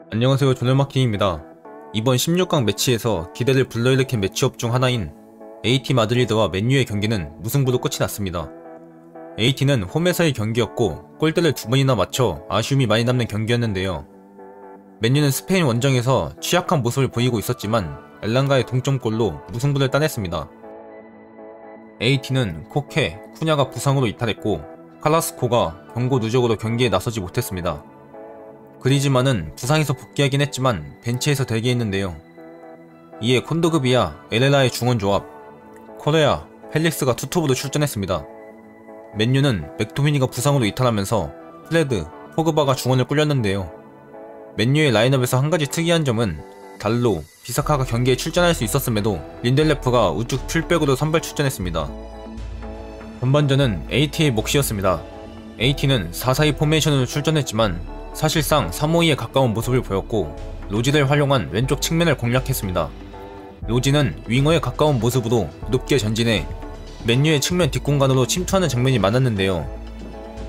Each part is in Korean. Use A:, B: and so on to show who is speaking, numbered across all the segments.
A: 안녕하세요, 조널마킹입니다. 이번 16강 매치에서 기대를 불러일으킨 매치업 중 하나인 AT 마드리드와 맨유의 경기는 무승부로 끝이 났습니다. AT는 홈에서의 경기였고 골대를 2번이나 맞춰 아쉬움이 많이 남는 경기였는데요. 맨유는 스페인 원정에서 취약한 모습을 보이고 있었지만 엘랑가의 동점골로 무승부를 따냈습니다. AT는 코케, 쿠냐가 부상으로 이탈했고 칼라스코가 경고 누적으로 경기에 나서지 못했습니다. 그리즈만은 부상에서 복귀하긴 했지만 벤치에서 대기했는데요. 이에 콘도그비아, 에레라의 중원조합, 코레아, 펠릭스가 투톱으로 출전했습니다. 맨유는 맥토미니가 부상으로 이탈하면서 프레드, 포그바가 중원을 꾸렸는데요. 맨유의 라인업에서 한가지 특이한 점은 달로, 비사카가 경기에 출전할 수 있었음에도 린델레프가 우측 풀백으로 선발 출전했습니다. 전반전은 AT의 몫이었습니다. AT는 4-4-2 포메이션으로 출전했지만 사실상 3-5-2에 가까운 모습을 보였고 로지를 활용한 왼쪽 측면을 공략했습니다. 로지는 윙어에 가까운 모습으로 높게 전진해 맨유의 측면 뒷공간으로 침투하는 장면이 많았는데요.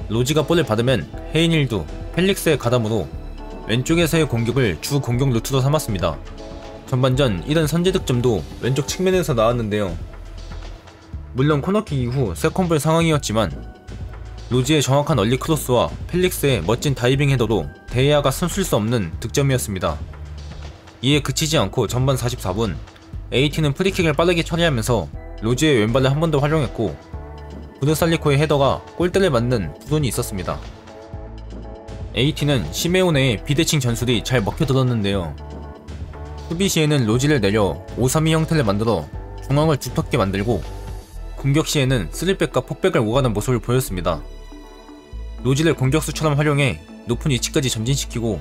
A: 로지가 볼을 받으면 헤이닐두, 펠릭스의 가담으로 왼쪽에서의 공격을 주 공격 루트로 삼았습니다. 전반전 이런 선제 득점도 왼쪽 측면에서 나왔는데요. 물론 코너킥 이후 세컨볼 상황이었지만 로지의 정확한 얼리 크로스와 펠릭스의 멋진 다이빙 헤더로 대야가 손쓸 수 없는 득점이었습니다. 이에 그치지 않고 전반 44분 AT는 프리킥을 빠르게 처리하면서 로지의 왼발을 한 번 더 활용했고 부드살리코의 헤더가 골대를 맞는 부분이 있었습니다. AT는 시메오네의 비대칭 전술이 잘 먹혀들었는데요. 수비 시에는 로지를 내려 5-3-2 형태를 만들어 중앙을 두텁게 만들고 공격 시에는 3백과 4백을 오가는 모습을 보였습니다. 로지를 공격수처럼 활용해 높은 위치까지 전진시키고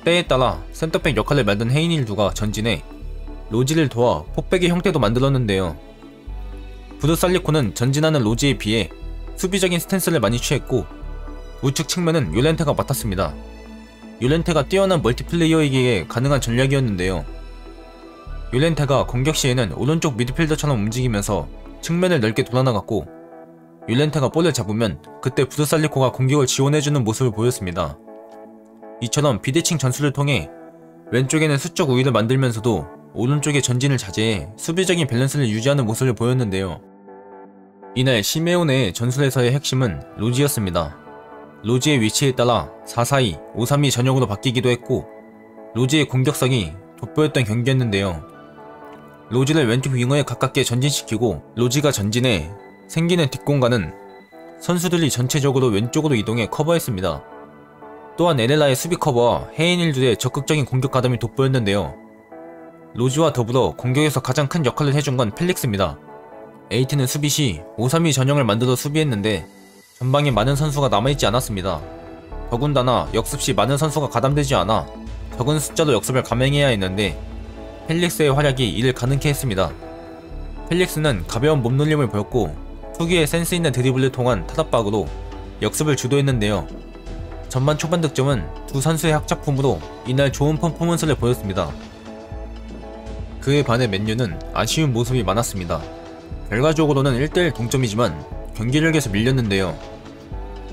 A: 때에 따라 센터백 역할을 맡은 헤이닐두가 전진해 로지를 도와 4백의 형태도 만들었는데요. 부드살리코는 전진하는 로지에 비해 수비적인 스탠스를 많이 취했고 우측 측면은 요렌테가 맡았습니다. 요렌테가 뛰어난 멀티플레이어이기에 가능한 전략이었는데요. 요렌테가 공격 시에는 오른쪽 미드필더처럼 움직이면서 측면을 넓게 돌아나갔고 율렌테가 볼을 잡으면 그때 부드살리코가 공격을 지원해주는 모습을 보였습니다. 이처럼 비대칭 전술을 통해 왼쪽에는 수적 우위를 만들면서도 오른쪽의 전진을 자제해 수비적인 밸런스를 유지하는 모습을 보였는데요. 이날 시메오네의 전술에서의 핵심은 로지였습니다. 로지의 위치에 따라 4-4-2, 5-3-2 전형으로 바뀌기도 했고 로지의 공격성이 돋보였던 경기였는데요. 로지를 왼쪽 윙어에 가깝게 전진시키고 로지가 전진해 생기는 뒷공간은 선수들이 전체적으로 왼쪽으로 이동해 커버했습니다. 또한 에렐라의 수비 커버와 헤이닐두의 적극적인 공격 가담이 돋보였는데요. 로지와 더불어 공격에서 가장 큰 역할을 해준 건 펠릭스입니다. AT는 수비 시 5-3-2 전형을 만들어 수비했는데 전방에 많은 선수가 남아있지 않았습니다. 더군다나 역습 시 많은 선수가 가담되지 않아 적은 숫자로 역습을 감행해야 했는데 펠릭스의 활약이 이를 가능케 했습니다. 펠릭스는 가벼운 몸놀림을 보였고 특유의 센스있는 드리블을 통한 타닥박으로 역습을 주도했는데요. 전반 초반 득점은 두 선수의 학작품으로 이날 좋은 퍼포먼스를 보였습니다. 그에 반해 맨유는 아쉬운 모습이 많았습니다. 결과적으로는 1대1 동점이지만 경기력에서 밀렸는데요.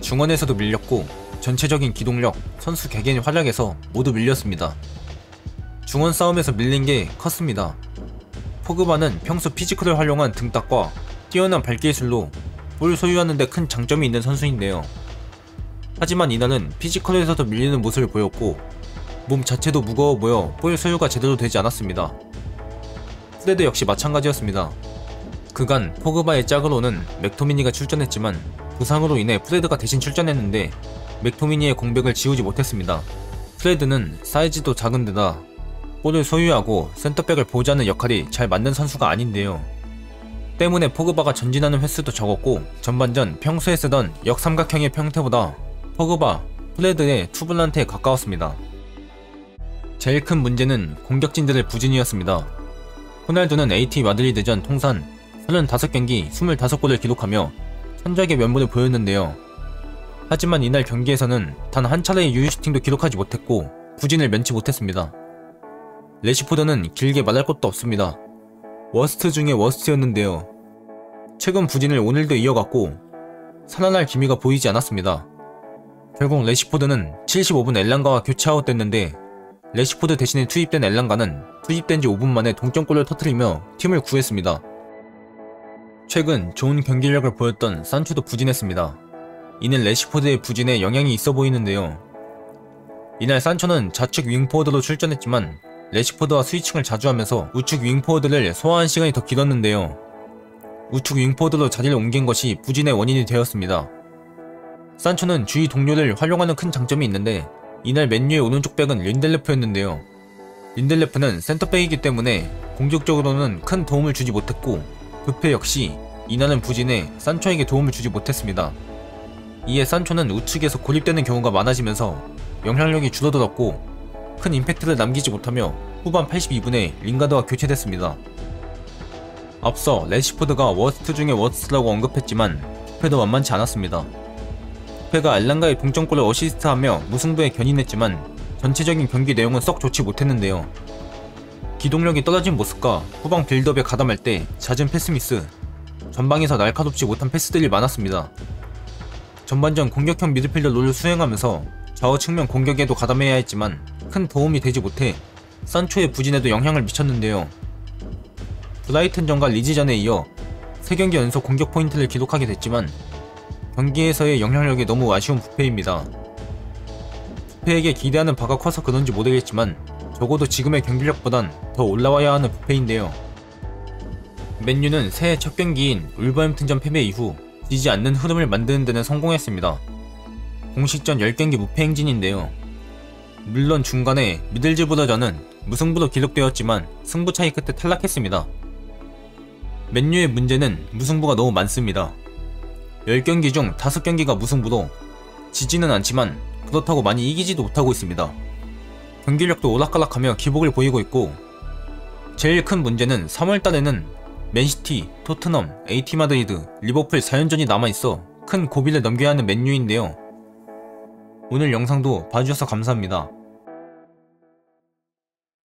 A: 중원에서도 밀렸고 전체적인 기동력, 선수 개개인 활약에서 모두 밀렸습니다. 중원 싸움에서 밀린 게 컸습니다. 포그바는 평소 피지컬을 활용한 등딱과 뛰어난 발기술로 볼 소유하는데 큰 장점이 있는 선수인데요. 하지만 이날은 피지컬에서도 밀리는 모습을 보였고 몸 자체도 무거워 보여 볼 소유가 제대로 되지 않았습니다. 프레드 역시 마찬가지였습니다. 그간 포그바의 짝으로는 맥토미니가 출전했지만 부상으로 인해 프레드가 대신 출전했는데 맥토미니의 공백을 지우지 못했습니다. 프레드는 사이즈도 작은데다 볼을 소유하고 센터백을 보호하는 역할이 잘 맞는 선수가 아닌데요. 때문에 포그바가 전진하는 횟수도 적었고 전반전 평소에 쓰던 역삼각형의 형태보다 포그바, 프레드의 투블란트에 가까웠습니다. 제일 큰 문제는 공격진들의 부진이었습니다. 호날두는 AT 마드리드전 통산 35경기 25골을 기록하며 천적의 면모를 보였는데요. 하지만 이날 경기에서는 단 한 차례의 유효슈팅도 기록하지 못했고 부진을 면치 못했습니다. 레시포드는 길게 말할 것도 없습니다. 워스트 중에 워스트였는데요. 최근 부진을 오늘도 이어갔고 살아날 기미가 보이지 않았습니다. 결국 레시포드는 75분 엘랑가와 교체 아웃됐는데 레시포드 대신에 투입된 엘랑가는 투입된 지 5분 만에 동점골을 터뜨리며 팀을 구했습니다. 최근 좋은 경기력을 보였던 산초도 부진했습니다. 이는 레시포드의 부진에 영향이 있어 보이는데요. 이날 산초는 좌측 윙포워드로 출전했지만 레시포드와 스위칭을 자주 하면서 우측 윙포워드를 소화한 시간이 더 길었는데요. 우측 윙포워드로 자리를 옮긴 것이 부진의 원인이 되었습니다. 산초는 주위 동료를 활용하는 큰 장점이 있는데 이날 맨유의 오른쪽 백은 린델레프였는데요. 린델레프는 센터백이기 때문에 공격적으로는 큰 도움을 주지 못했고 부페 역시 이날은 부진해 산초에게 도움을 주지 못했습니다. 이에 산초는 우측에서 고립되는 경우가 많아지면서 영향력이 줄어들었고 큰 임팩트를 남기지 못하며 후반 82분에 링가드와 교체됐습니다. 앞서 레시포드가 워스트 중에 워스트라고 언급했지만 부페도 만만치 않았습니다. 부페가 엘랑가의 동점골을 어시스트하며 무승부에 견인했지만 전체적인 경기 내용은 썩 좋지 못했는데요. 기동력이 떨어진 모습과 후방 빌드업에 가담할 때 잦은 패스미스, 전방에서 날카롭지 못한 패스들이 많았습니다. 전반전 공격형 미드필더 롤을 수행하면서 좌우 측면 공격에도 가담해야 했지만 큰 도움이 되지 못해 산초의 부진에도 영향을 미쳤는데요. 브라이튼전과 리즈전에 이어 3경기 연속 공격 포인트를 기록하게 됐지만 경기에서의 영향력이 너무 아쉬운 부페입니다. 부페에게 기대하는 바가 커서 그런지 모르겠지만 적어도 지금의 경기력보단 더 올라와야 하는 부페인데요. 맨유는 새해 첫 경기인 울버햄튼전 패배 이후 지지 않는 흐름을 만드는 데는 성공했습니다. 공식전 10경기 무패 행진인데요. 물론 중간에 미들즈브러전은 무승부로 기록되었지만 승부 차이 끝에 탈락했습니다. 맨유의 문제는 무승부가 너무 많습니다. 10경기 중 5경기가 무승부로 지지는 않지만 그렇다고 많이 이기지도 못하고 있습니다. 경기력도 오락가락하며 기복을 보이고 있고 제일 큰 문제는 3월달에는 맨시티, 토트넘, AT 마드리드, 리버풀 4연전이 남아있어 큰 고비를 넘겨야 하는 맨유인데요. 오늘 영상도 봐주셔서 감사합니다.